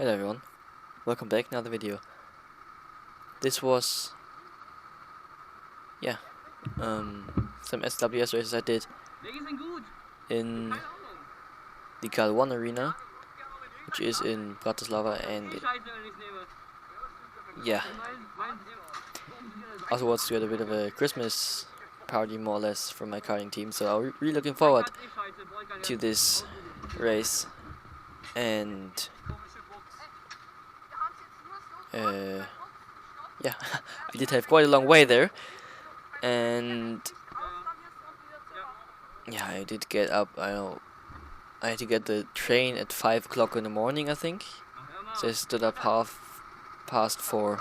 Hello everyone, welcome back, another video. This was, some SWS races I did in the Kart 1 arena, which is in Bratislava, and afterwards we had a bit of a Christmas party more or less from my karting team, so I'm really looking forward to this race. And I did have quite a long way there, and I did get up. I had to get the train at 5 o'clock in the morning, I think. So I stood up 4:30.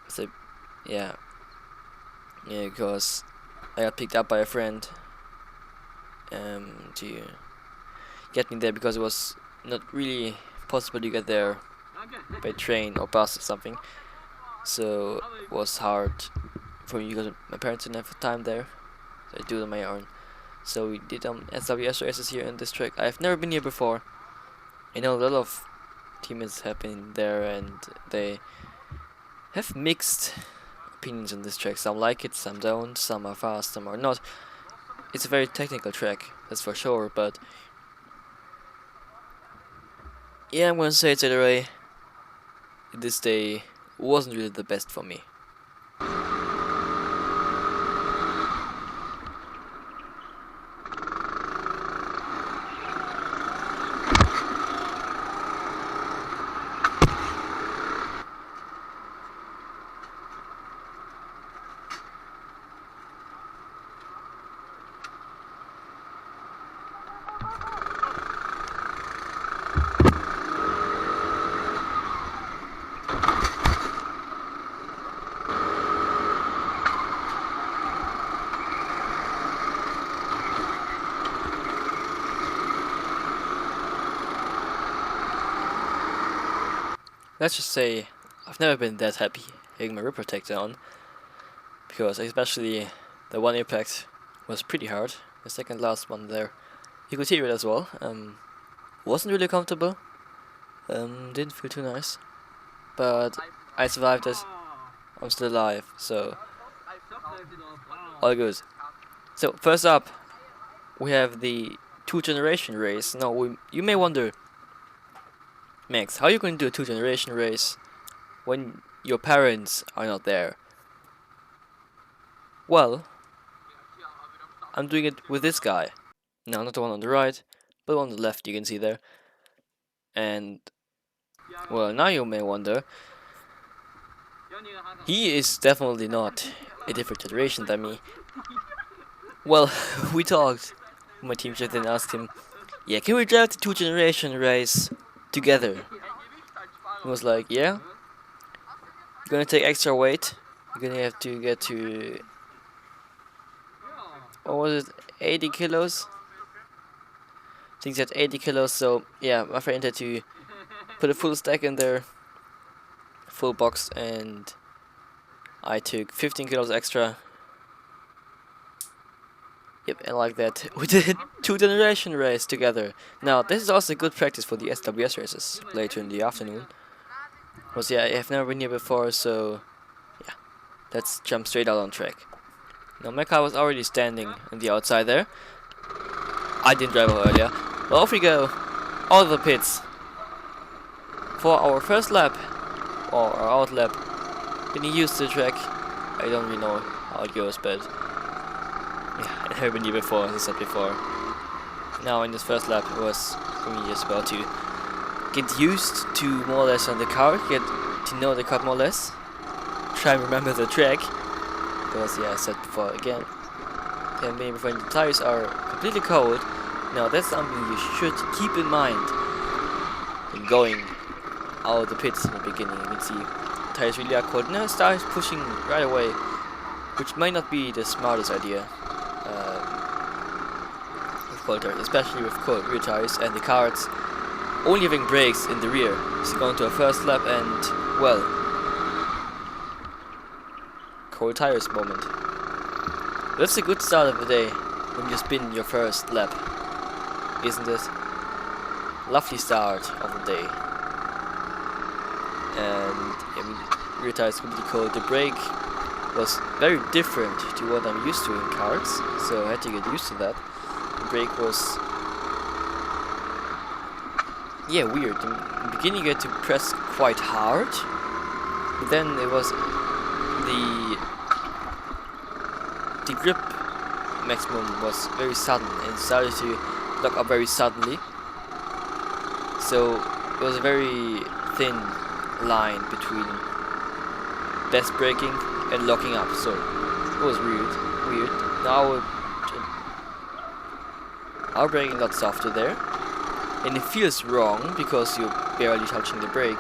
So because I got picked up by a friend to get me there, because it was not really possible to get there by train or bus or something. So it was hard for me because my parents didn't have time there, so I do it on my own. So we did SWS races here in this track. I've never been here before. I know a lot of teammates have been there and they have mixed opinions on this track. Some like it, some don't, some are fast, some are not. It's a very technical track, that's for sure, but yeah, I'm gonna say it straight away, this day wasn't really the best for me. Let's just say I've never been that happy having my rip protector on, because especially the one impact was pretty hard. The second last one there, you could hear it as well. Wasn't really comfortable. Didn't feel too nice, but I survived it. I'm still alive, so all good. So first up, we have the 2-generation race. Now you may wonder, Max, how are you going to do a 2-generation race when your parents are not there? Well, I'm doing it with this guy. No, not the one on the right, but the one on the left, you can see there. And, well, now you may wonder, he is definitely not a different generation than me. Well, we talked, my team chat, and asked him, yeah, can we drive the 2-generation race together? He was like, yeah, you're gonna take extra weight, you're gonna have to get to, what was it, 80 kilos? I think that's 80 kilos, so yeah, my friend had to put a full stack in there, full box, and I took 15 kilos extra. Yep, and like that, we did a 2-generation race together. Now, this is also good practice for the SWS races later in the afternoon. Because yeah, I have never been here before, so yeah, let's jump straight out on track. Now, my car was already standing on the outside there. I didn't drive over earlier. Well, off we go, out of the pits, for our first lap, or our out lap. Getting used to the track. I don't really know how it goes, but yeah, I've never been here before, as I said before. Now in this first lap, it was for me as well to get used to more or less on the car, get to know the car more or less, try and remember the track, because yeah, I said before again, maybe when the tires are completely cold. Now that's something you should keep in mind when going out of the pits in the beginning. You can see the tires really are cold. Now it starts pushing right away, which might not be the smartest idea with cold tires, especially with cold rear tires and the carts only having brakes in the rear. So going to a first lap and, well, cold tires moment. That's a good start of the day when you spin your first lap, isn't it? Lovely start of the day. and I mean, rear tire is completely cold. The brake was very different to what I'm used to in karts, so I had to get used to that. The brake was, yeah, weird. In the beginning you had to press quite hard, but then it was the grip maximum was very sudden, and it started to lock up very suddenly. So it was a very thin line between best braking and locking up. So it was weird. Now our braking got softer there, and it feels wrong because you're barely touching the brake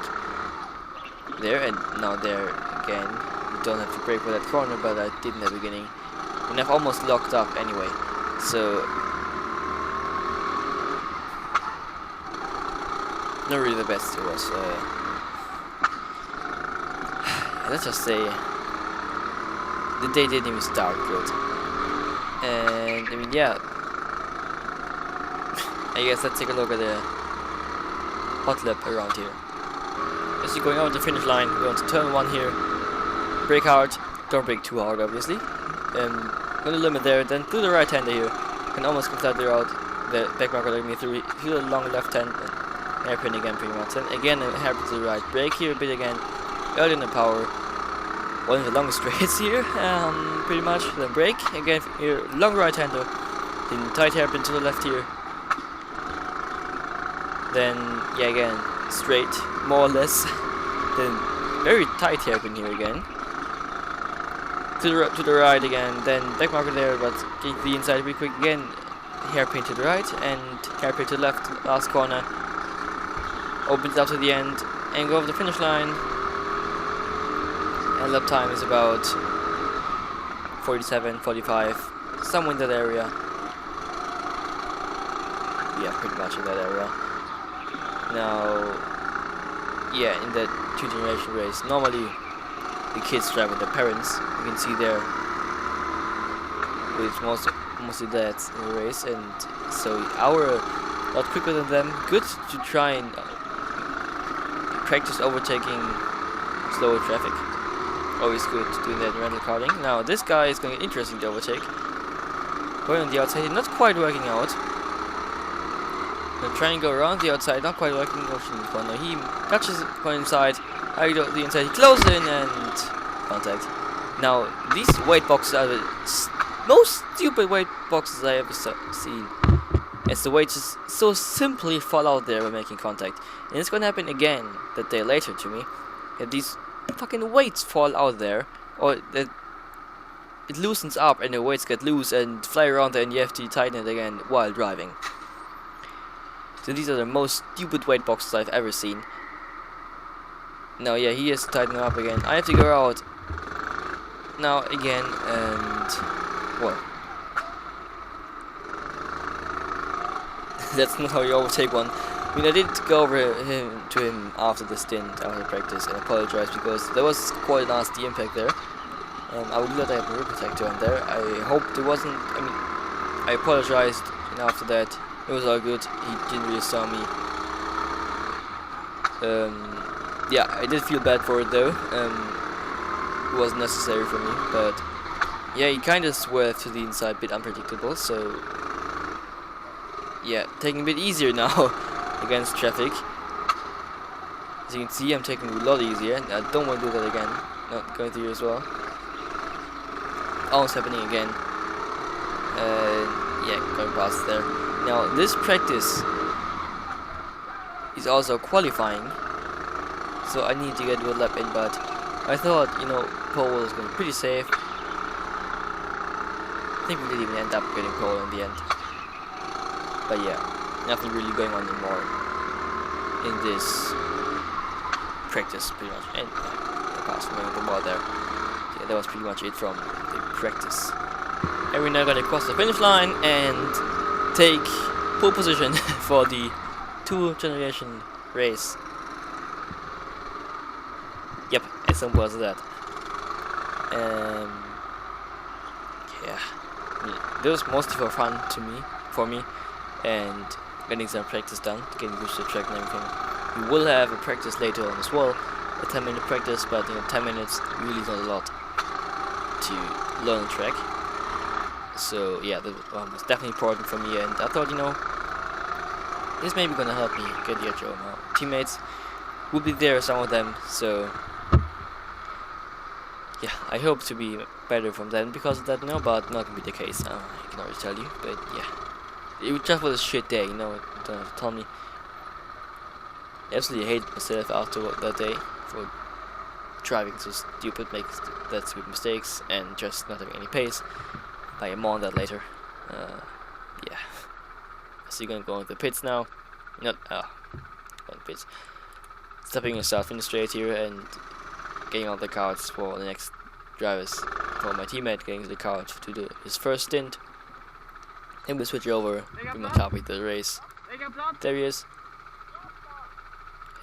there, and now there again. You don't have to brake for that corner, but I did in the beginning, and I've almost locked up anyway. So not really the best. It was let's just say the day didn't even start good. And I mean, yeah, I guess let's take a look at the hot lap around here. As you're going over the finish line, we're on to turn 1 here. Brake hard, don't brake too hard obviously. Go the limit there, then through the right hander here. Can almost complete the route. The back marker let me through the long left hand. Hairpin again pretty much. And again a hairpin to the right. Brake here a bit again. Early in the power. One of the longest straights here, pretty much. Then brake again here, long right hander. Then tight hairpin to the left here. Then yeah, again straight, more or less. Then very tight hairpin here again. To the right again. Then back marker there, but get the inside pretty quick again. Hairpin to the right and hairpin to the left. Last corner. Opens up to the end and go over the finish line. And lap time is about 47, 45, somewhere in that area. Yeah, pretty much in that area. Now, yeah, in that 2-generation race, normally the kids drive with their parents. You can see there, with mostly dads in the race, and so our a lot quicker than them. Good to try and practice overtaking slower traffic. Always good doing that in rental karting. Now this guy is going to be interesting to overtake. Going on the outside, not quite working out. Trying to go around the outside, not quite working. Ocean corner. He touches the corner inside. I go the inside. He closes in and contact. Now these weight boxes are the most stupid weight boxes I ever seen. As the weights just so simply fall out there when making contact, and it's gonna happen again that day later to me. That these fucking weights fall out there, or that it loosens up and the weights get loose and fly around there, and you have to tighten it again while driving. So these are the most stupid weight boxes I've ever seen. Now yeah, he has to tighten up again. I have to go out now again, and well, that's not how you overtake one. I mean, I did go over to him after the stint, after practice, and apologize because there was quite a nasty impact there. I would let I have a rear protector on there. I hope there wasn't. I mean, I apologized, and after that, it was all good. He didn't really saw me. Yeah, I did feel bad for it though. It wasn't necessary for me, but yeah, he kind of swerved to the inside, a bit unpredictable. So yeah, taking a bit easier now against traffic. As you can see, I'm taking a lot easier. I don't want to do that again. Not going through as well. Almost happening again. Yeah, going past there. Now this practice is also qualifying, so I need to get a lap in, but I thought, you know, pole was going to be pretty safe. I think we didn't even end up getting pole in the end. But yeah, nothing really going on anymore in this practice, pretty much. And pass from the ball there. Yeah, that was pretty much it from the practice. And we're now going to cross the finish line and take pole position for the 2-generation race. Yep, as simple as that. Yeah, that was mostly for fun for me, and getting some practice done, getting used to the track and everything. We will have a practice later on as well, a 10-minute practice, but 10 minutes really is not a lot to learn a track. So yeah, that was definitely important for me, and I thought, this may be gonna help me get the edge over my teammates. Will be there, some of them, so yeah, I hope to be better from them because of that, but not gonna be the case. I can already tell you, but yeah, it just was a shit day, don't have to tell me. I absolutely hate myself after that day for driving so stupid, making that stupid mistakes, and just not having any pace. But yeah, more on that later. Yeah. So you're gonna go into the pits now. Not going to the pits. Stepping yourself in the straight here and getting on the cards for the next drivers. For my teammate getting the card to do his first stint. Then we'll switch over, bring my car with the race. There he is.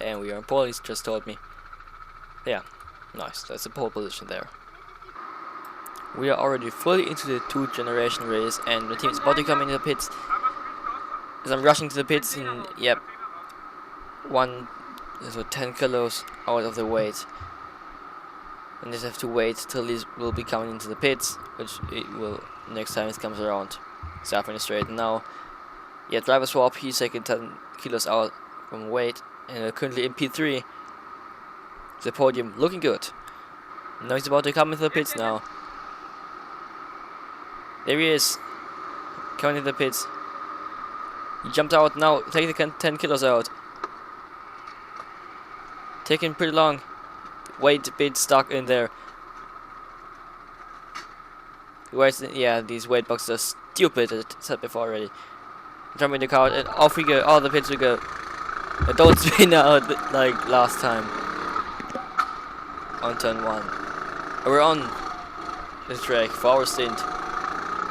And we are on pole, he's just told me. Yeah, nice, that's a pole position there. We are already fully into the 2-generation race, and the team is about to come into the pits. As I'm rushing to the pits, and yep, 10 kilos out of the weight. And just have to wait till these will be coming into the pits, which it will next time it comes around. South in the straight now. Yeah, driver swap, he's taking 10 kilos out from weight, and currently in P3. The podium looking good. Now he's about to come into the pits now. There he is, coming into the pits. He jumped out now, taking the 10 kilos out. Taking pretty long. Weight a bit stuck in there. Yeah, these weight boxes are stupid, as I said before already. Jump in the car and off we go, all the pits we go. And don't spin out like last time. On turn 1. We're on the track for our stint.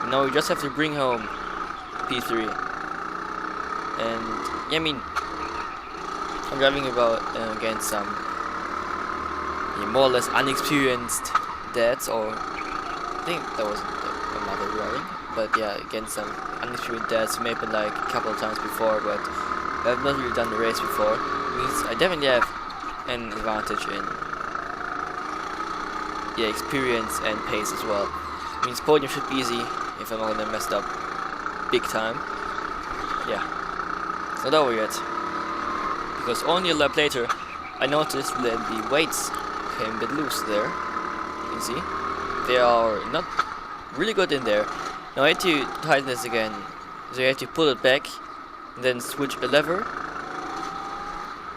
Now we just have to bring home P3. And yeah, I mean, I'm driving against some more or less unexperienced dads, or I think that was my mother driving, but yeah, against some unexperienced dads who may have been like a couple of times before, but I've not really done the race before. It means I definitely have an advantage in experience and pace as well. It means podium should be easy if I'm not gonna mess up big time. Yeah, it's not over yet, because only a lap later I noticed that the weights came a bit loose there. You can see they are not really good in there. Now I had to tighten this again, so I had to pull it back and then switch a lever,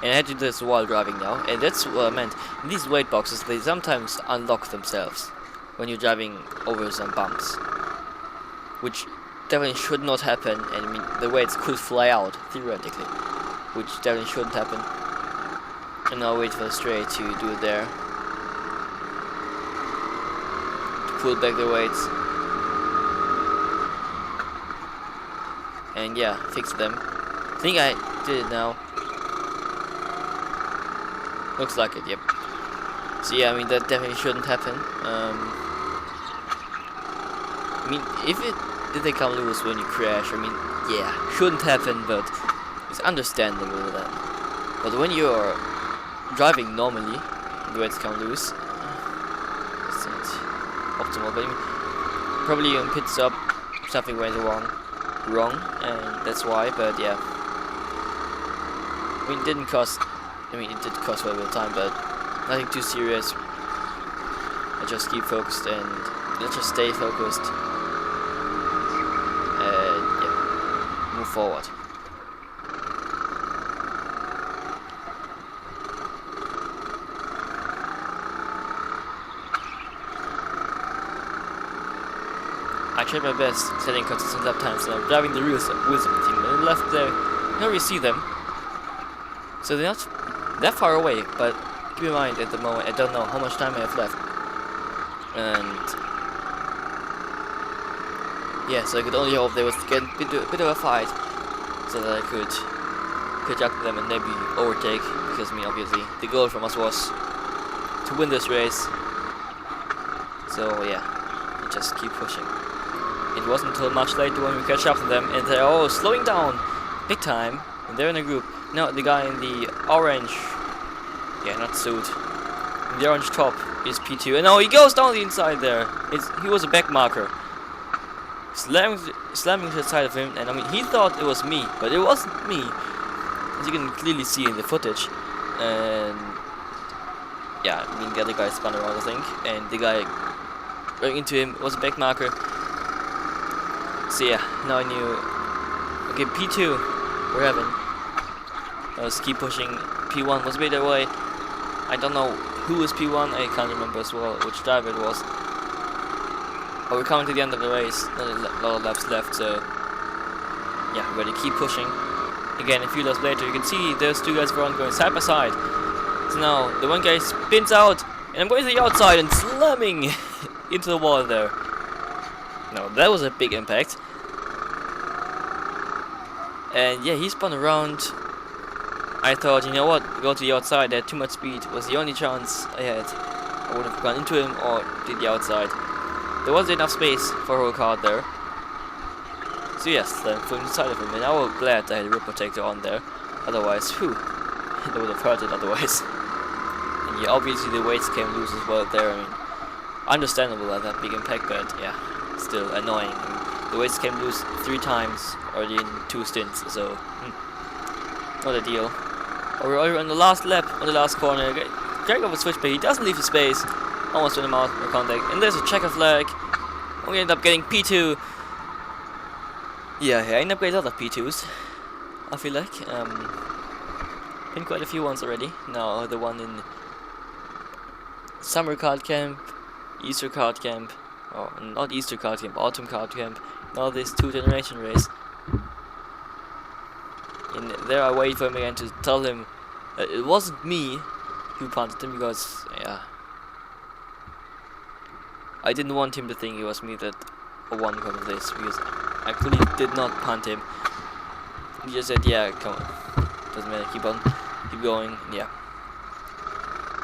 and I had to do this while driving now, and that's what I meant. These weight boxes, they sometimes unlock themselves when you're driving over some bumps, which definitely should not happen, and I mean the weights could fly out theoretically, which definitely shouldn't happen. And I'll wait for the straight to do it there, to pull back the weights, and yeah, fix them. I think I did it now. Looks like it, yep. So yeah, I mean that definitely shouldn't happen. I mean, if they come loose when you crash, I mean, yeah, shouldn't happen, but it's understandable then. But when you're driving normally, the weights come loose. It's not optimal, but I mean, probably in pit stop something went wrong, and that's why. But yeah, I mean, it didn't cost. I mean, it did cost a little bit of time, but nothing too serious. I just keep focused and let's just stay focused and yeah, move forward. I tried my best setting consistent lap times, and I'm driving the wheels of the team. On the left there, you don't really see them, so they're not that far away, but keep in mind at the moment I don't know how much time I have left, and yeah, so I could only hope they would get a bit of a fight so that I could catch up to them and maybe overtake, because I mean obviously the goal from us was to win this race, so yeah, we just keep pushing. It wasn't until much later when we catch up to them, and they're all slowing down big time, and they're in a group. Now the guy in the orange, yeah, not suit, And the orange top is P2, and now he goes down the inside there. He was a back marker. Slamming to the side of him, and I mean, he thought it was me, but it wasn't me, as you can clearly see in the footage. And yeah, I mean, the other guy spun around, I think, and the guy going into him was a back marker. So yeah, now I knew. Okay, P2, we're having. Let's keep pushing. P1 was a bit away. I don't know who was P1, I can't remember as well which driver it was. But we're coming to the end of the race, not a lot of laps left, so yeah, we're gonna keep pushing. Again, a few laps later, you can see those two guys were on going side by side. So now, the one guy spins out, and I'm going to the outside and slamming into the wall there. Now, that was a big impact. And yeah, he spun around. I thought, you know what, go to the outside, I had too much speed, was the only chance I had. I would have gone into him or did the outside. There wasn't enough space for a whole Kart there. So yes, then flew inside of him, and I was glad I had a rip protector on there. Otherwise, whew, it would have hurt it otherwise. And yeah, obviously the weights came loose as well there. I mean, understandable at that big impact, but yeah, still annoying. I mean, the weights came loose 3 times already in 2 stints, so not a deal. We're already on the last lap, on the last corner. Drag over switch, but he doesn't leave the space. Almost went him out of contact. And there's a checker flag. We end up getting P2. Yeah, I end up getting a lot of P2s, I feel like. Been quite a few ones already. Now the one in Summer Kart Camp, Easter Kart Camp, or not Easter Kart Camp, Autumn Kart Camp. Now this 2-generation race. And there I wait for him again to tell him that it wasn't me who punted him, because yeah, I didn't want him to think it was me that won because of this, because I clearly did not punt him. He just said, yeah, come on, doesn't matter, keep going, yeah.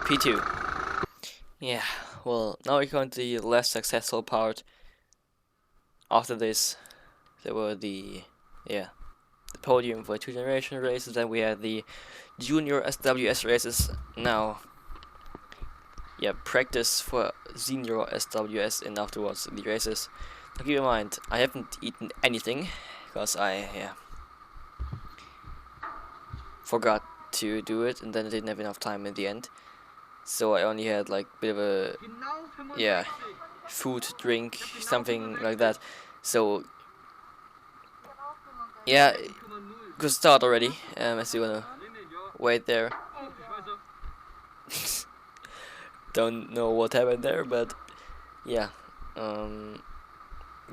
P2. Yeah, well, now we're going to the less successful part. After this, there were the podium for 2-generation races, then we had the junior SWS races. Now, yeah, practice for senior SWS, and afterwards the races. Now keep in mind, I haven't eaten anything because I forgot to do it, and then I didn't have enough time in the end. So I only had like a bit of a food, drink, something like that. So yeah, good start already. As you wanna wait there. Don't know what happened there, but yeah,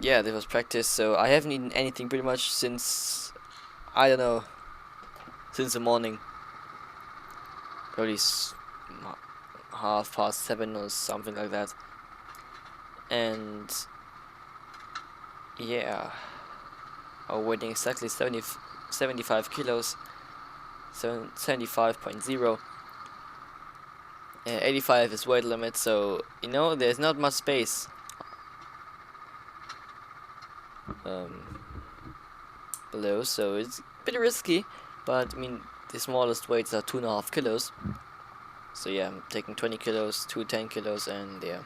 yeah, this was practice. So I haven't eaten anything pretty much since, I don't know, since the morning. Probably 7:30 or something like that. And yeah, I'm weighing exactly 75 kilos, 75.0. 85 is weight limit, so you know there's not much space below, so it's a bit risky. But I mean, the smallest weights are 2.5 kilos. So yeah, I'm taking 20 kilos, 10 kilos, and yeah.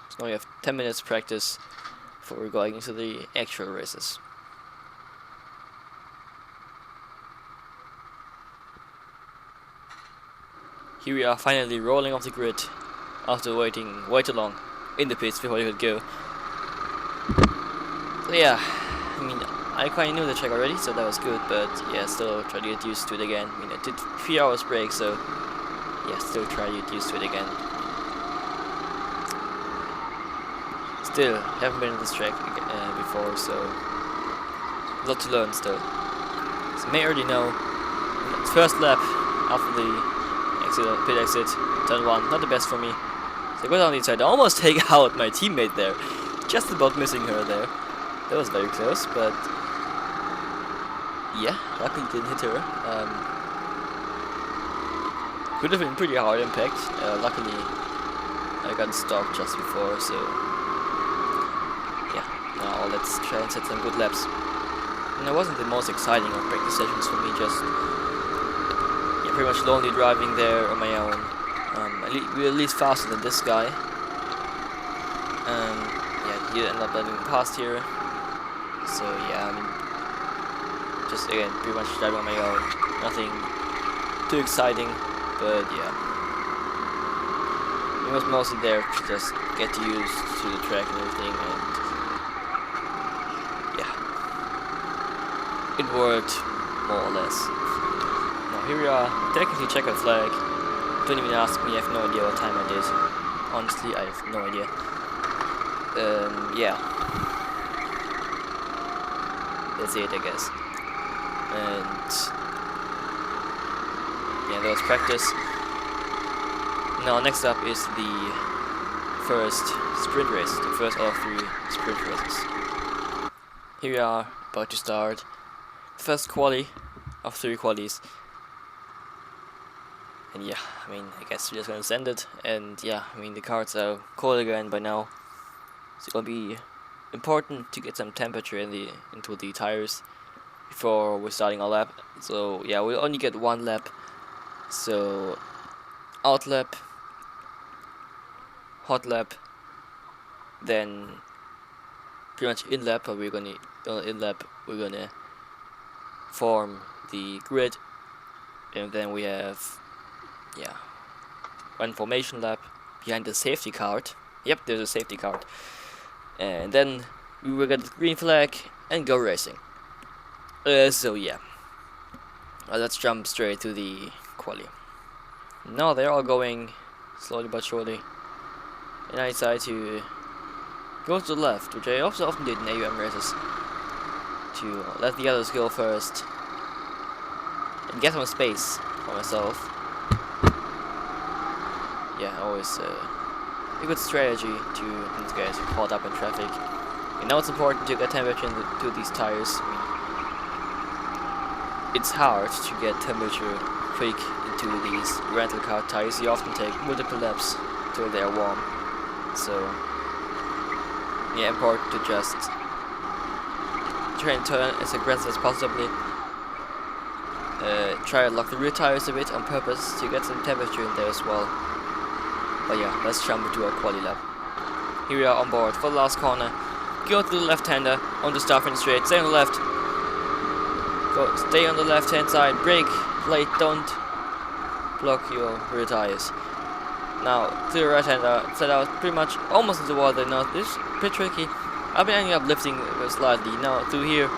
So now we have 10 minutes practice before we're going into the actual races. Here we are, finally rolling off the grid after waiting way too long in the pits before you could go. So yeah, I mean, I quite knew the track already, so that was good, but yeah, still try to get used to it again. I mean, I did 3 hours break, so yeah, still try to get used to it again. Still, haven't been on this track before, so a lot to learn still. So you may already know, first lap after the pit exit, turn 1, not the best for me. So I go down the inside, I almost take out my teammate there, just about missing her there. That was very close, but yeah, luckily didn't hit her. Could have been pretty hard impact. Luckily I got stopped just before, so yeah, now let's try and set some good laps. And it wasn't the most exciting of practice sessions for me, just pretty much lonely driving there on my own. we're at least faster than this guy. Yeah, he ended up letting past here. So yeah, I mean, just again, pretty much driving on my own. Nothing too exciting, but yeah. It was mostly there to just get used to the track and everything, and yeah, it worked more or less. Now here we are, technically checkered flag. Don't even ask me, I have no idea what time I did. Honestly, I have no idea. Yeah. That's it, I guess. And yeah, that was practice. Now next up is the first sprint race, the first out of 3 sprint races. Here we are, about to start. First quali of 3 qualies. And yeah, I mean, I guess we're just gonna send it. And yeah, I mean, the carts are cold again by now. It's gonna be important to get some temperature into the tires before we're starting our lap. So yeah, we'll only get 1 lap. So out lap, hot lap, then pretty much in lap. But we're gonna form the grid, and then we have one formation lap behind the safety card. Yep, there's a safety card. And then we will get the green flag and go racing. So yeah, let's jump straight to the quali. Now they're all going slowly but surely, and I decide to go to the left, which I also often did in AUM races, to let the others go first and get some space for myself. Yeah, always a good strategy to not get caught up in traffic. And now it's important to get temperature into these tires. I mean, it's hard to get temperature quick into these rental car tires. You often take multiple laps till they are warm. So yeah, important to just try and turn as aggressive as possibly. Try to lock the rear tires a bit on purpose to get some temperature in there as well. But yeah, let's jump into our quali lap. Here we are on board for the last corner. Go to the left-hander on the start finish straight. Stay on the left. Go. Stay on the left-hand side. Brake, plate. Don't block your rear tires. Now to the right-hander. Set out pretty much almost into the water. Now this is pretty tricky. I've been ending up lifting slightly. Now through here,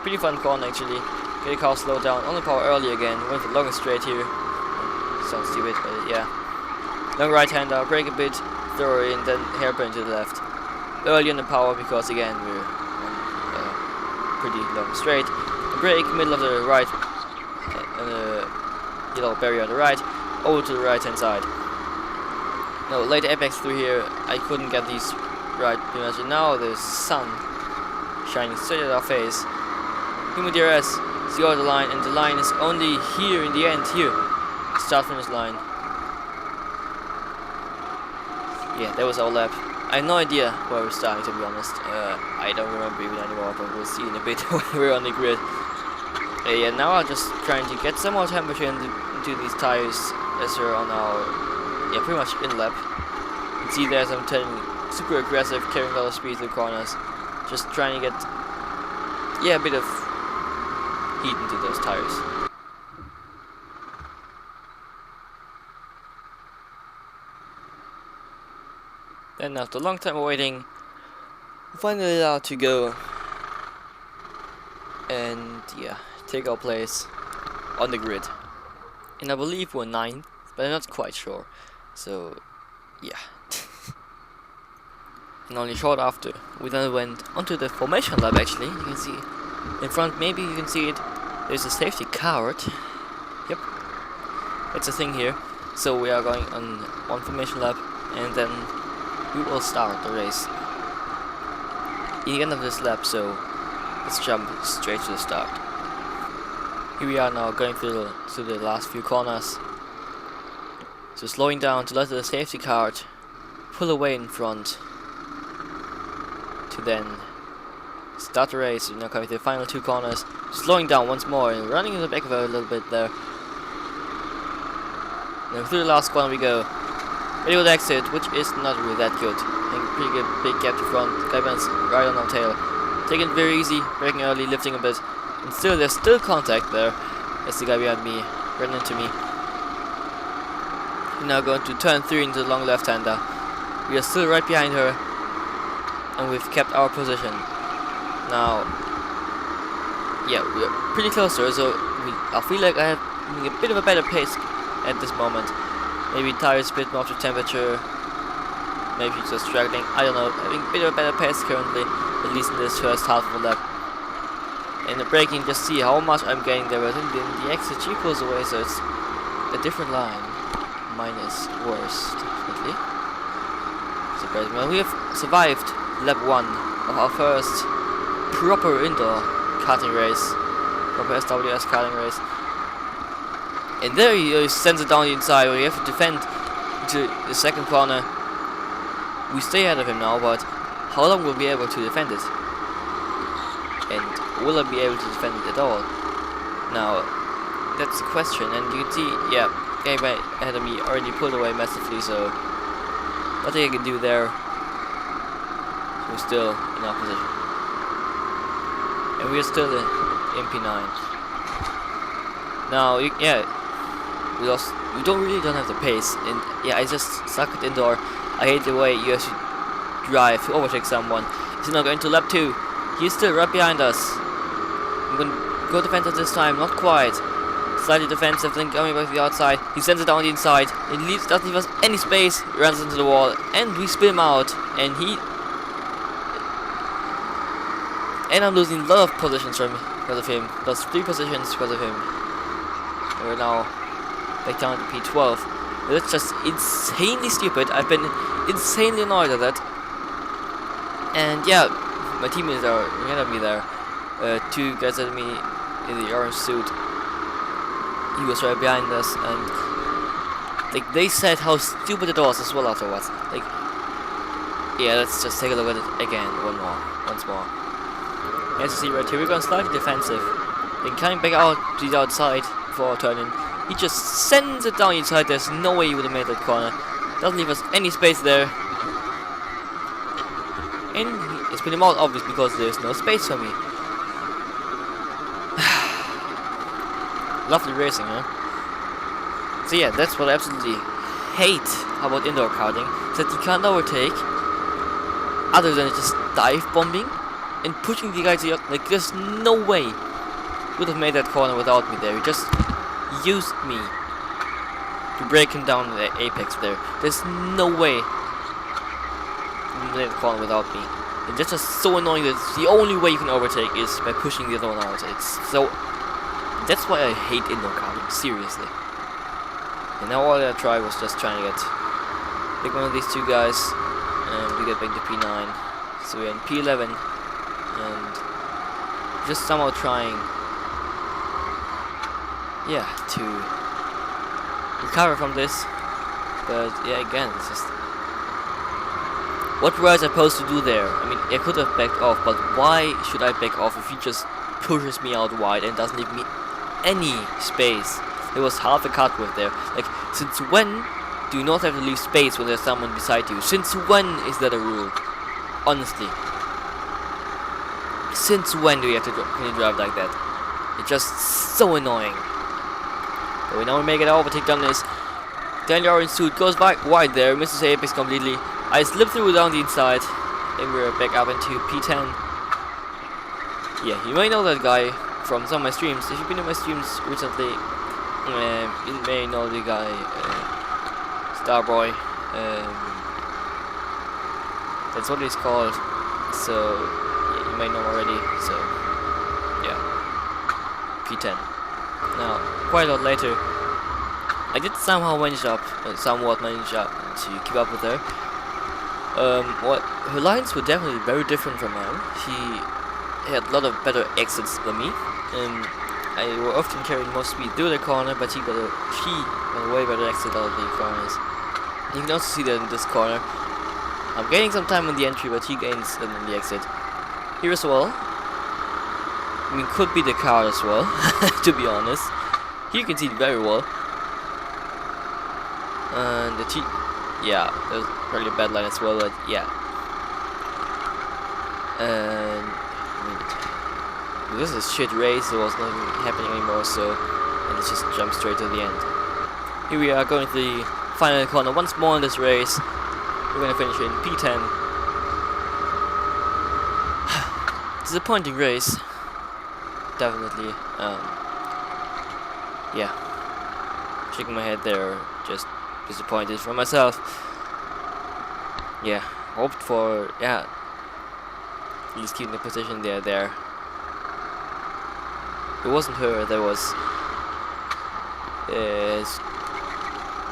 pretty fun corner actually. Get the car slowed down. On the power early again. Went for the longest straight here. Sounds stupid, but yeah. Long right-hander, brake a bit, throw in, then hairpin to the left. Early on the power because again we're on a pretty long straight. Brake, middle of the right, yellow barrier on the right, over to the right-hand side. Now late apex through here, I couldn't get these right pretty much. And now the sun shining straight at our face. Human DRS, zero the line, and the line is only here in the end, here. Start finish line. Yeah, that was our lap. I have no idea where we're starting, to be honest. I don't remember even anymore, but we'll see in a bit when we're on the grid. Yeah, now I'm just trying to get some more temperature into these tires as we're on our, pretty much in lap. You can see there's I'm turning super aggressive, carrying a lot of speed through corners. Just trying to get, a bit of heat into those tires. Then after a long time of waiting, we're finally allowed to go and take our place on the grid. And I believe we're 9th, but I'm not quite sure. So yeah. And only short after, we then went onto the formation lab actually. You can see in front, maybe you can see it, there's a safety card. Yep, it's a thing here. So we are going on one formation lap and then we will start the race at the end of this lap, so let's jump straight to the start. Here we are now going through the last few corners. So slowing down to let the safety card pull away in front to then start the race. We're now coming to the final 2 corners. Slowing down once more and running in the back of her a little bit there. And through the last corner we go. Very good exit, which is not really that good. And pretty good big gap to front. Guy runs right on our tail. Taking it very easy, braking early, lifting a bit. And still, there's still contact there. That's the guy behind me, running into me. Now going to turn 3 into the long left-hander. We are still right behind her. And we've kept our position. Now, yeah, we're pretty close to her, so I feel like I have a bit of a better pace at this moment. Maybe tires a bit more to temperature. Maybe just struggling. I don't know. Having a bit of a better pace currently, at least in this first half of the lap. In the braking, just see how much I'm getting there. I think the exit G pulls away, so it's a different line. Mine is worse, definitely. Surprising. Well, we have survived lap 1 of our first proper indoor karting race, proper SWS karting race. And there he sends it down the inside, where you have to defend to the second corner. We stay ahead of him now, but how long will we be able to defend it? And will I be able to defend it at all? Now, that's the question. And you can see, yeah, guy right ahead of me already pulled away massively, so nothing I can do there. We're still in our position. And we're still in P9. Now, yeah, we don't have the pace, and yeah, I just suck it indoor. I hate the way you have to drive to overtake someone. He's now going to lap 2. He's still right behind us. I'm going to go defensive this time, not quite. Slightly defensive, then coming back to the outside. He sends it down the inside. It doesn't leave us any space. Runs into the wall, and we spin him out. And I'm losing a lot of positions because of him. Lost 3 positions because of him. We're now back down to P12. That's just insanely stupid. I've been insanely annoyed at that. And yeah, my teammates are ahead of me there. 2 guys ahead of me in the orange suit. He was right behind us, and like they said how stupid it was as well afterwards. Like, yeah, let's just take a look at it again, once more. As you see right here, we're going slightly defensive. Then coming back out to the outside before turning. He just sends it down inside. There's no way he would have made that corner. Doesn't leave us any space there. And it's pretty more obvious because there's no space for me. Lovely racing, huh? So yeah, that's what I absolutely hate about indoor karting. That you can't overtake other than just dive bombing and pushing the guy to your, like, there's no way he would have made that corner without me there. He just used me to break him down in the apex there. There's no way he made the corner without me. And that's just so annoying that the only way you can overtake is by pushing the other one out. It's so... That's why I hate indoor karting, seriously. And now all I tried was just trying to pick one of these 2 guys and we get back to P9. So we're in P11 and just somehow trying, yeah, to recover from this. But yeah, again, it's just, what were I supposed to do there? I mean, I could have backed off, but why should I back off if he just pushes me out wide and doesn't leave me any space? There was half a cut width there. Like, since when do you not have to leave space when there's someone beside you? Since when is that a rule? Honestly. Since when do you have to drive like that? It's just so annoying. But we now make it overtake down this. Daniel orange suit goes wide there, misses apex completely. I slip through down the inside, and we're back up into P10. Yeah, you may know that guy from some of my streams. If you've been in my streams recently, you may know the guy, Starboy. That's what he's called. So yeah, you may know already. So yeah, P10. Now, quite a lot later, I did somehow somewhat manage up to keep up with her. Her lines were definitely very different from mine. She had a lot of better exits than me. I will often carry more speed through the corner, but she got a way better exit out of the corners. You can also see that in this corner. I'm gaining some time on the entry, but he gains them on the exit. Here as well. I mean, could be the car as well, to be honest. Here you can see it very well. And yeah, that was probably a bad line as well, but yeah. And I mean, this is a shit race, it was nothing happening anymore, so and let's just jump straight to the end. Here we are going to the final corner once more in this race. We're gonna finish in P10. Disappointing race, definitely. Yeah, shaking my head there, just disappointed for myself. Yeah, hoped for at least keeping the position there. It wasn't her, there was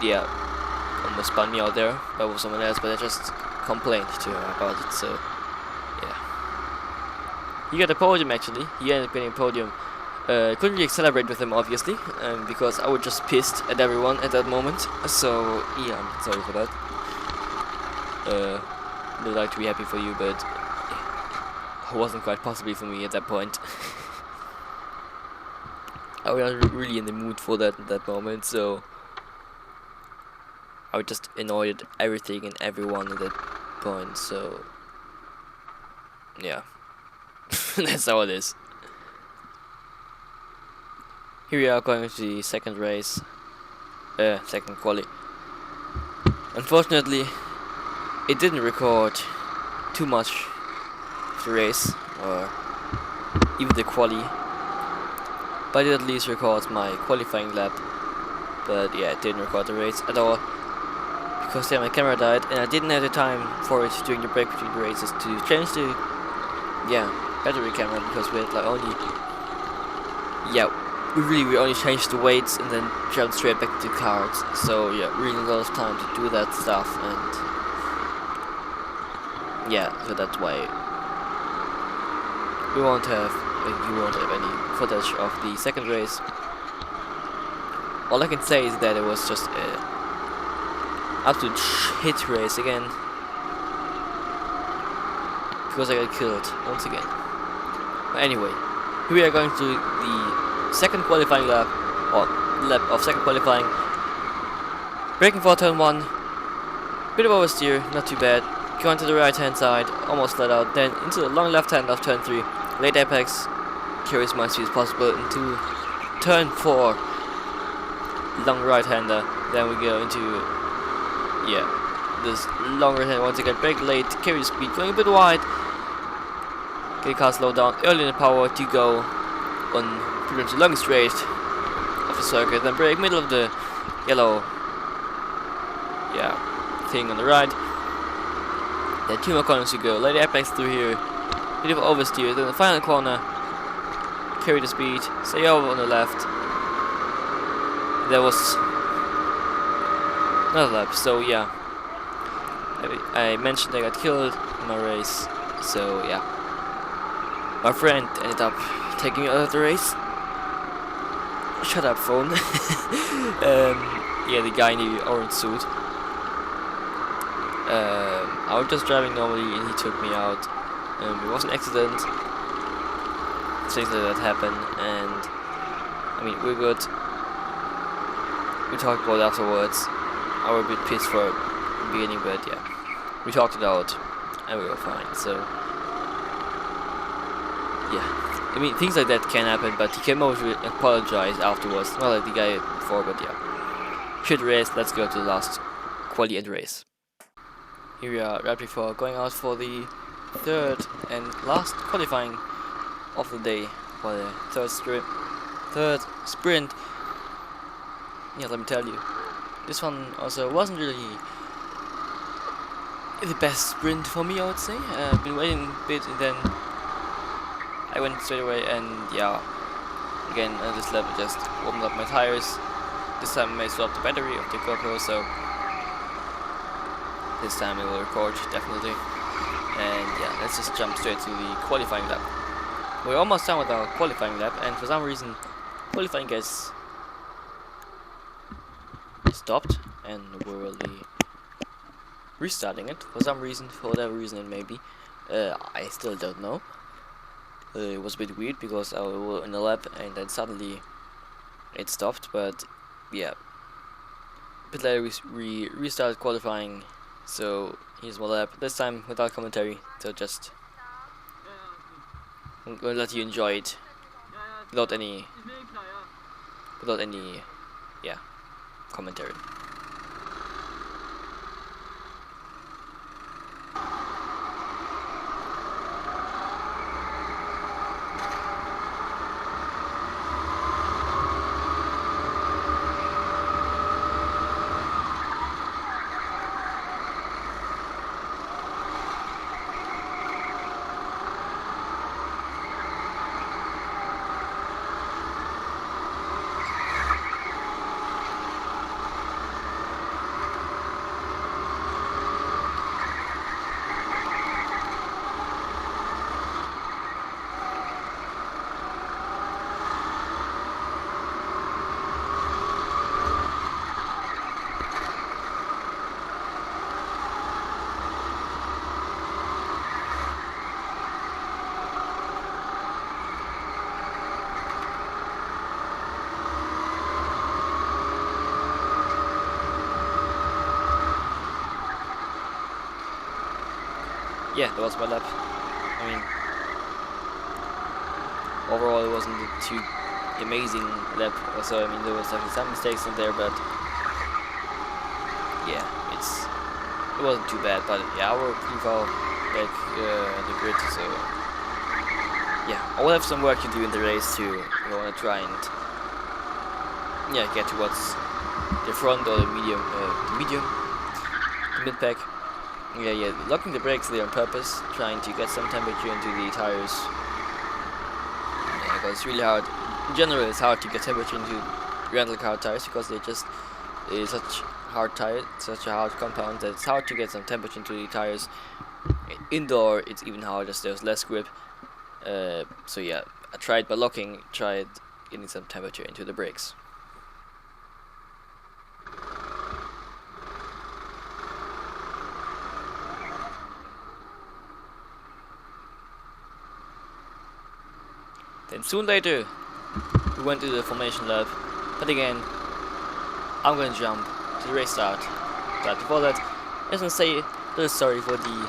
yeah, almost spun me out there, that was someone else, but I just complained to her about it, so yeah. He got a podium actually, he ended up getting a podium. Couldn't really celebrate with him obviously, because I was just pissed at everyone at that moment, so yeah, I'm sorry for that. Would like to be happy for you, but it wasn't quite possible for me at that point. I was not really in the mood for that at that moment, so I was just annoyed at everything and everyone at that point, so yeah. That's how it is. Here we are going to the second race, second quali. Unfortunately, it didn't record too much of the race, or even the quali, but it at least records my qualifying lap. But yeah, it didn't record the race at all, because yeah, my camera died, and I didn't have the time for it during the break between the races to change the battery camera, because we had like only we only changed the weights and then jumped straight back to cards. So yeah, really a lot of time to do that stuff, and yeah, so that's why you won't have any footage of the second race. All I can say is that it was just a absolute shit race again, because I got killed once again. But anyway, here we are going to the second qualifying lap, or lap of second qualifying. Braking for turn 1, bit of oversteer, not too bad. Going to the right hand side, almost flat out, then into the long left hand of turn 3. Late apex, carry as much speed as possible into turn 4. Long right hander, then we go into this long right hand once again. Brake late, carry speed, going a bit wide. Get the car slowed down early in the power to go on pretty much the long straight of the circuit, then brake middle of the yellow thing on the right. Then 2 more corners to go. Late apex through here, bit of oversteer, then the final corner, carry the speed, stay over on the left. There was another lap, so yeah, I mentioned I got killed in my race, so yeah, my friend ended up taking me out of the race. Shut up, phone. Yeah, the guy in the orange suit. I was just driving normally and he took me out. It was an accident. Things like that happen, and I mean, we're good. We talked about it afterwards. I was a bit pissed for the beginning, but yeah, we talked it out and we were fine, so yeah. I mean, things like that can happen, but he came over to apologize afterwards. Not like the guy before, but yeah. Shit race, let's go to the last quali and race. Here we are, right before going out for the third and last qualifying of the day, for the third sprint. Yeah, let me tell you, this one also wasn't really the best sprint for me, I would say. I've been waiting a bit, and then I went straight away, and yeah, again, this lap I just warmed up my tires. This time I swapped the battery of the GoPro, so this time it will record, definitely. And yeah, let's just jump straight to the qualifying lap. We're almost done with our qualifying lap, and for some reason, qualifying gets stopped, and we will be restarting it for some reason, for whatever reason it may be. I still don't know. It was a bit weird because I was in a lap and then suddenly it stopped, but yeah, bit later we restarted qualifying, so here's my lap. This time without commentary, so just I'm gonna let you enjoy it without any yeah commentary. Yeah, that was my lap. I mean, overall it wasn't a too amazing lap. Also, I mean, there was actually some mistakes in there, but yeah, it wasn't too bad. But yeah, we're pretty far back in the grid, so yeah, I will have some work to do in the race to want to try and yeah get towards the front or the medium, the mid pack. Yeah, locking the brakes there on purpose, trying to get some temperature into the tires. Yeah, because it's really hard. In general, it's hard to get temperature into rental car tires because they just such hard tire, such a hard compound that it's hard to get some temperature into the tires. Indoor, it's even harder as there's less grip. So yeah, I tried by locking, tried getting some temperature into the brakes. Then soon later, we went to the formation lap, but again, I'm gonna jump to the race start. But before that, I just wanna say a little sorry for the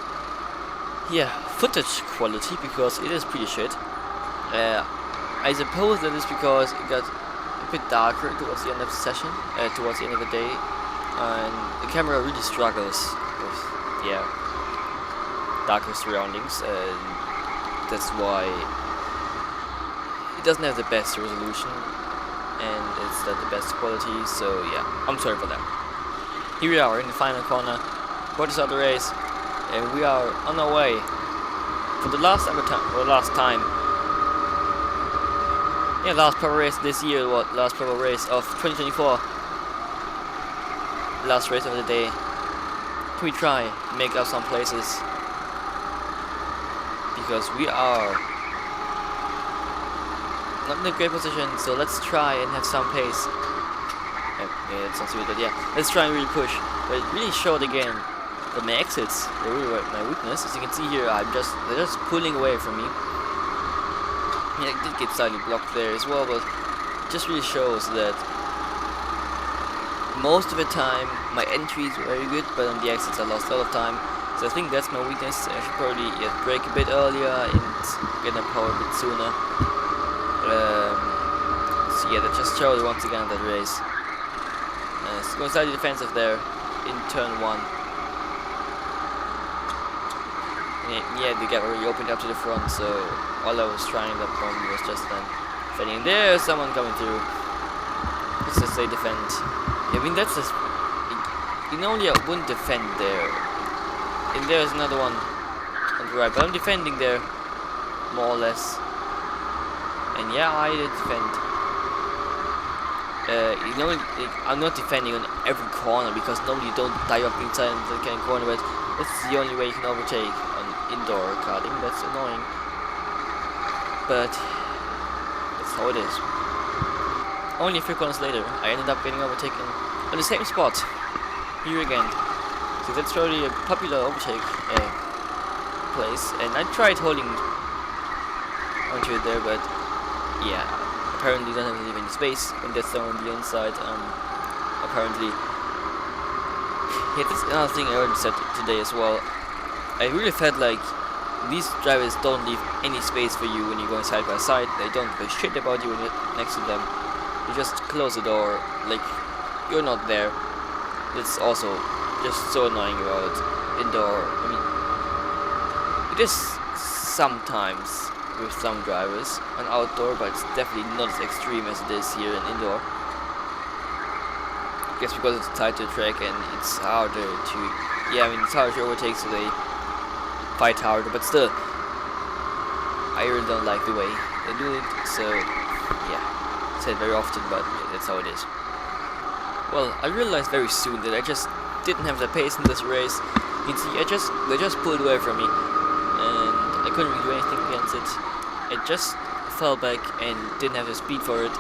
footage quality because it is pretty shit. I suppose that is because it got a bit darker towards the end of the session, towards the end of the day, and the camera really struggles with darker surroundings, and that's why it doesn't have the best resolution and it's not the best quality, so yeah, I'm sorry for that. Here we are in the final corner, about to start the race, and we are on our way for the last time. Yeah, last proper race this year, last proper race of 2024. Last race of the day. Can we try make up some places? Because we are not in a great position, so let's try and have some pace. Yeah, it sounds really good. Yeah, let's try and really push. But it really showed again that my exits, they really were my weakness. As you can see here, they're just pulling away from me. Yeah, it did get slightly blocked there as well, but it just really shows that most of the time my entries were very good, but on the exits I lost a lot of time. So I think that's my weakness. I should probably brake a bit earlier and get a power a bit sooner. So yeah, that just showed once again that race. So going slightly defensive there in turn 1. Yeah, the gap already opened up to the front, so all I was trying that one was just then defending. There's someone coming through. Let's just say defend. Yeah, I mean that's just normally I wouldn't defend there. And there's another one on the right, but I'm defending there more or less. And yeah, I did defend. I'm not defending on every corner because normally you don't die up inside the kind of corner, but that's the only way you can overtake on indoor karting. That's annoying, but that's how it is. Only a few corners later, I ended up getting overtaken on the same spot here again. So that's probably a popular overtake place, and I tried holding onto it there, but yeah, apparently don't have any space, and that's on the inside. Apparently Yeah, that's another thing I already said today as well. I really felt like these drivers don't leave any space for you when you're going side by side. They don't give a shit about you when you're next to them. You just close the door, like you're not there. It's also just so annoying about indoor. I mean, it is sometimes with some drivers on outdoor, but it's definitely not as extreme as it is here in indoor. I guess because it's a tighter track and it's harder to, yeah, I mean, it's harder to overtake, so they fight harder, but still, I really don't like the way they do it, so yeah, I say it very often, but yeah, that's how it is. Well, I realized very soon that I just didn't have the pace in this race. You can see, they just pulled away from me, and I couldn't really do anything against it. I just fell back and didn't have the speed for it.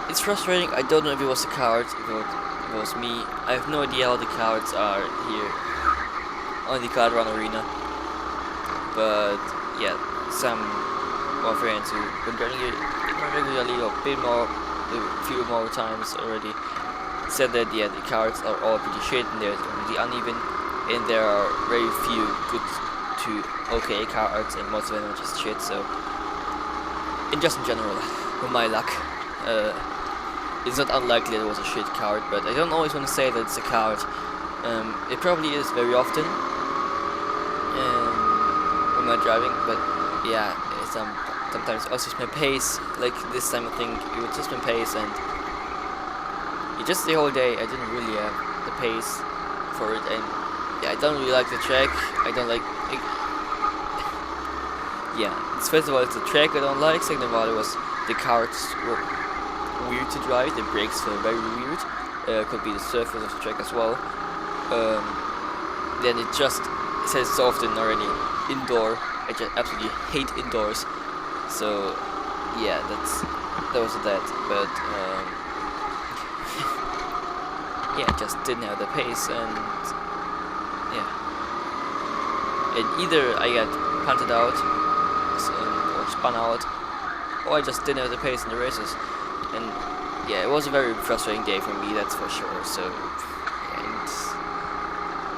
It's frustrating. I don't know if it was the cards, if it was me. I have no idea how the cards are here on the Kart Run Arena. But yeah, some more friends who've been running it regularly or a few more times already said that yeah, the cards are all pretty shit and they're really uneven, and there are very few good to okay cards, and most of them are just shit. So, in general, with my luck, it's not unlikely that it was a shit card, but I don't always want to say that it's a card. It probably is very often when I'm driving, but yeah, sometimes also just my pace. Like this time, I think it was just my pace, and just the whole day I didn't really have the pace for it, and yeah, I don't really like the track. I don't like it. Yeah, it's, first of all, it's the track I don't like. Second of all, the carts were weird to drive. The brakes feel very weird. Could be the surface of the track as well. Then it just says so often already indoor. I just absolutely hate indoors. So yeah, that was that. But yeah, just didn't have the pace, and yeah, and either I got punted out or spun out, or I just didn't have the pace in the races. And yeah, it was a very frustrating day for me, that's for sure. So and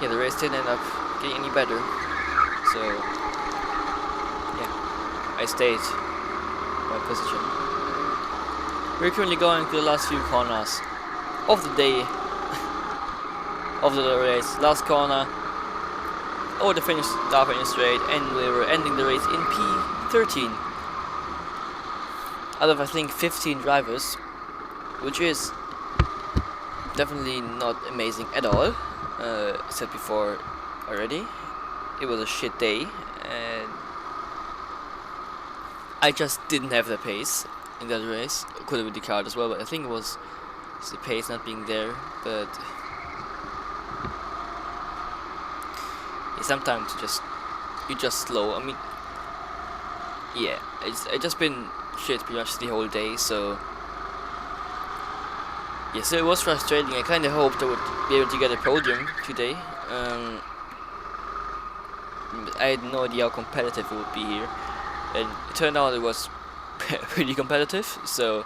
yeah, the race didn't end up getting any better. So yeah, I stayed in my position. We're currently going through the last few corners of the day, of the race. Last corner over the start finish straight, and we were ending the race in P13 out of I think 15 drivers, which is definitely not amazing at all. Said before already, it was a shit day, and I just didn't have the pace in that race. Could have been the card as well, but I think it was the pace not being there. But yeah, sometimes you just slow. I mean, yeah, I just been shit pretty much the whole day. So yeah, so it was frustrating. I kind of hoped I would be able to get a podium today. I had no idea how competitive it would be here, and it turned out it was pretty competitive. So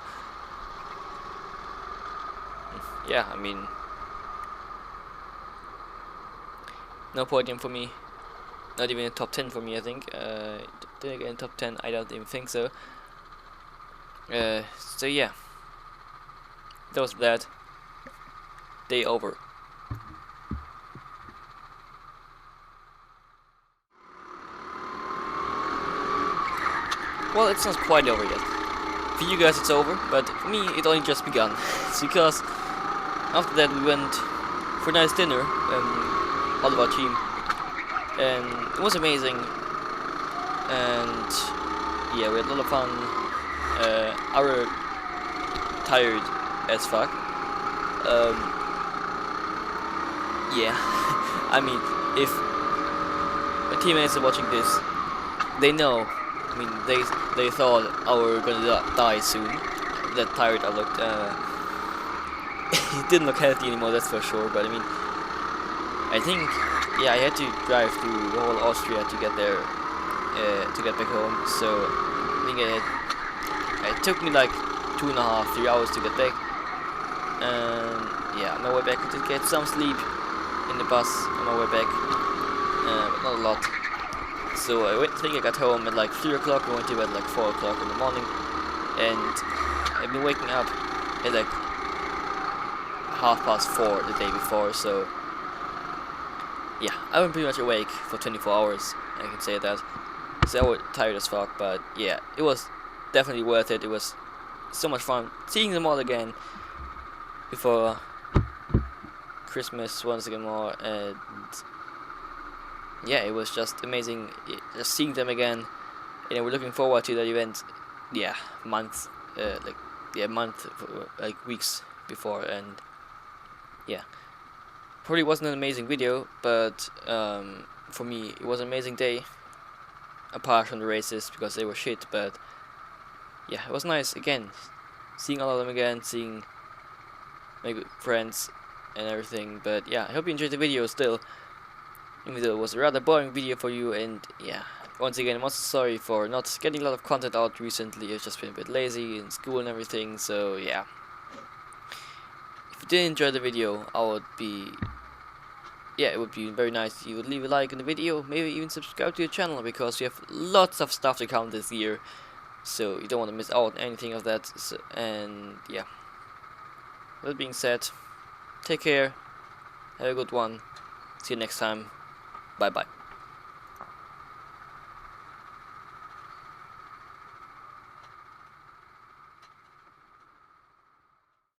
yeah, I mean, no podium for me, not even a top 10 for me, I think. Didn't get in top 10, I don't even think so. So yeah, that was that. Day over. Well, it's not quite over yet. For you guys it's over, but for me it only just begun. It's because after that we went for a nice dinner, all of our team, and it was amazing, and yeah, we had a lot of fun. Our tired as fuck. Yeah, I mean, if my teammates are watching this, they know. I mean, they thought I were gonna die soon. That tired I looked. It didn't look healthy anymore, that's for sure. But I mean, I think, yeah, I had to drive through the whole Austria to get there, to get back home. So I think it took me like 2.5, 3 hours to get back. And yeah, on my way back I did get some sleep in the bus on my way back, but not a lot. So I think I got home at like 3 o'clock. I went to bed at like 4 o'clock in the morning, and I've been waking up at like 4:30 the day before. So yeah, I've been pretty much awake for 24 hours. I can say that. So I was tired as fuck, but yeah, it was definitely worth it. It was so much fun seeing them all again before Christmas once again more, and yeah, it was just amazing just seeing them again, and we're looking forward to that event. Yeah, months, like weeks before, and yeah, probably wasn't an amazing video, but for me it was an amazing day. Apart from the races because they were shit, but yeah, it was nice again, seeing all of them again, seeing my good friends and everything. But yeah, I hope you enjoyed the video still, even though it was a rather boring video for you. And yeah, once again, I'm also sorry for not getting a lot of content out recently. I've just been a bit lazy in school and everything, so yeah. If you did enjoy the video, it would be very nice if you would leave a like in the video, maybe even subscribe to the channel, because we have lots of stuff to come this year, so you don't want to miss out on anything of that. So, and yeah, that being said, take care, have a good one, see you next time, bye bye.